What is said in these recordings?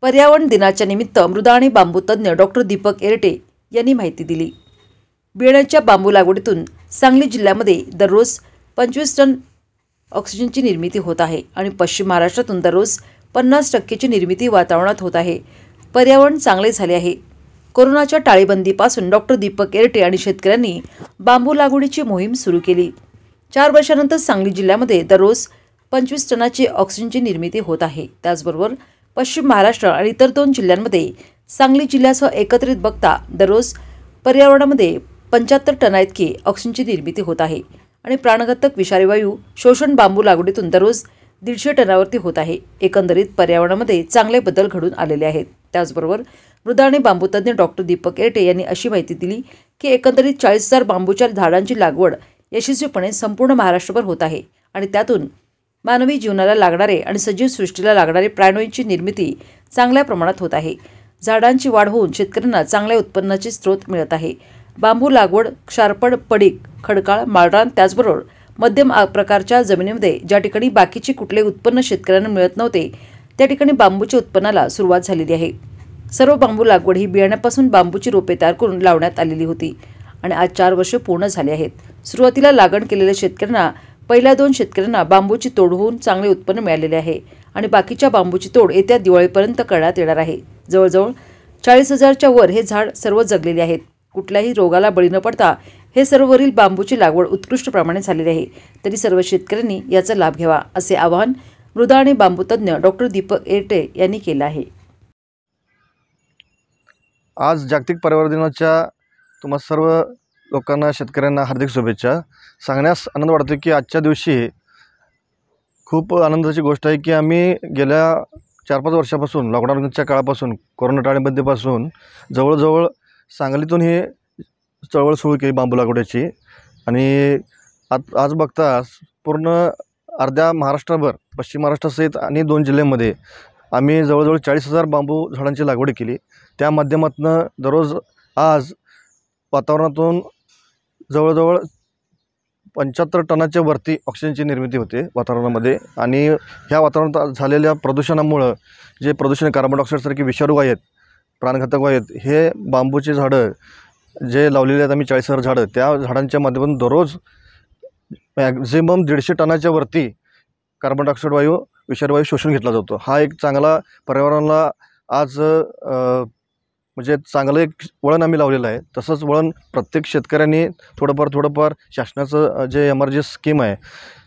पर्यावरण दिनाच्या निमित्त मृदा आणि बांबू तज्ज्ञ डॉक्टर दीपक एरटे यांनी माहिती दिली। बियाण्याच्या बांबू लागवडीतून सांगली जिल्ह्यामध्ये दररोज 25 टन ऑक्सिजनची निर्मिती होत आहे आणि पश्चिम महाराष्ट्रातून दररोज 50% निर्मिती वातावरणात होत आहे। पर्यावरण चांगले झाले आहे। कोरोनाच्या टाळेबंदीपासून डॉक्टर दीपक एरटे आणि शेतकऱ्यांनी बांबू लागवडीची मोहीम सुरू केली। 4 वर्षांनंतर सांगली जिल्ह्यामध्ये दररोज 25 टनाची ऑक्सिजनची निर्मिती होत आहे। त्याचबरोबर पश्चिम महाराष्ट्र आणि इतर 2 जिल्ह्यांमध्ये सांगली जिल्ह्यासह एकत्रित बघता दररोज पर्यावरणामध्ये 75 टना इतकी ऑक्सिजनची निर्मिती होत आहे आणि प्राणघातक विषारी वायू शोषण बांबू लागवडीतून दररोज 150 टनावरती होत आहे। एकंदरीत पर्यावरणामध्ये चांगले बदल घडून आलेले आहेत। त्याचबरोबर मृदा आणि बांबू तज्ज्ञ डॉक्टर दीपक एरटे यांनी अशी माहिती दिली की एकंदरीत 40,000 बांबूच्या झाडांची लागवड यशस्वीपणे संपूर्ण महाराष्ट्रभर होत आहे आणि त्यातून मानवी जीवनाला लागणारे आणि सजीव सृष्टीला लागणारे प्राणवायूंची निर्मिती चांगल्या प्रमाणात होत आहे। झाडांची वाढ होऊन शेतकऱ्यांना चांगल्या उत्पन्नाचे स्रोत मिळत आहे। बांबू लागवड क्षारपड, पडीक, खडकाळ, माळरान त्याचबरोबर मध्यम प्रकारच्या जमिनीमध्ये ज्या ठिकाणी बाकीचे कुठले उत्पन्न शेतकऱ्यांना मिळत नव्हते त्या ठिकाणी बांबूच्या उत्पन्नाला सुरुवात झालेली आहे। सर्व बांबू लागवड ही बियाण्यापासून बांबूची रोपे तयार करून लावण्यात आलेली होती आणि आज 4 वर्ष पूर्ण झाले आहेत। सुरुवातीला लागण केलेल्या शेतकऱ्यांना पहिल्या 2 शेतकऱ्यांना बांबूची तोड होऊन चांगले उत्पन्न मिळालेले आहे आणि बाकीच्या बांबूची तोड येत्या दिवाळीपर्यंत करण्यात येणार आहे। जवळजवळ 40,000च्या वर हे झाड सर्व जगलेले आहेत। कुठल्याही रोगाला बळी न पडता हे सर्ववरील बांबूची लागवड उत्कृष्ट प्रमाणे झालेली आहे। तरी सर्व शेतकऱ्यांनी याचा लाभ घ्यावा असे आवाहन मृदा आणि बांबू तज्ज्ञ डॉक्टर दीपक एरटे यांनी केले आहे। आज जागतिक पर्यावरण दिनाच्या तुम्हा सर्व लोकांना शेतकऱ्यांना हार्दिक शुभेच्छा। सांगण्यास आनंद वाटतो की आजच्या दिवशी खूप आनंदाची गोष्ट आहे की आम्ही गेल्या 4-5 वर्षापासून लॉकडाऊनच्या काळापासून कोरोना टाळेबंदीपासून जवळजवळ सांगलीतून ही चळवळ सुरू केली बांबू लागवडीची आणि आज बघता पूर्ण अर्ध्या महाराष्ट्रभर पश्चिम महाराष्ट्रासहित आणि 2 जिल्ह्यांमध्ये आम्ही जवळजवळ 40,000 बांबू झाडांची लागवड केली। त्या माध्यमातून दररोज आज वातावरणातून जवळजवळ 75 टनाच्या वरती ऑक्सिजनची निर्मिती होते वातावरणामध्ये आणि ह्या वातावरणात झालेल्या प्रदूषणामुळे जे प्रदूषण कार्बन डायऑक्साईडसारखे विषारू वायू आहेत, प्राणघातक वायू आहेत, हे बांबूचे झाडं जे लावलेले आहेत आम्ही 40,000 झाडं, त्या झाडांच्या माध्यमातून दररोज मॅक्झिमम 150 टनाच्या वरती कार्बन डायऑक्साईड वायू विषारी वायू शोषून घेतला जातो। हा एक चांगला पर्यावरणाला आज म्हणजे चांगलं एक वळण आम्ही लावलेलं आहे। तसंच वळण प्रत्येक शेतकऱ्यांनी थोडंफार शासनाचं जे एमआरजी स्कीम आहे,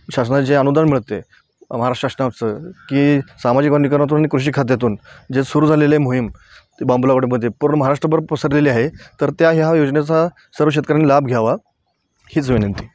शासनाचे जे अनुदान मिळते महाराष्ट्र शासनाचं की सामाजिक वनीकरणातून आणि कृषी खात्यातून जे सुरू झालेले मोहीम ते बांबू लागवडीमध्ये पूर्ण महाराष्ट्रभर पसरलेली आहे। तर ह्या योजनेचा सर्व शेतकऱ्यांनी लाभ घ्यावा हीच विनंती।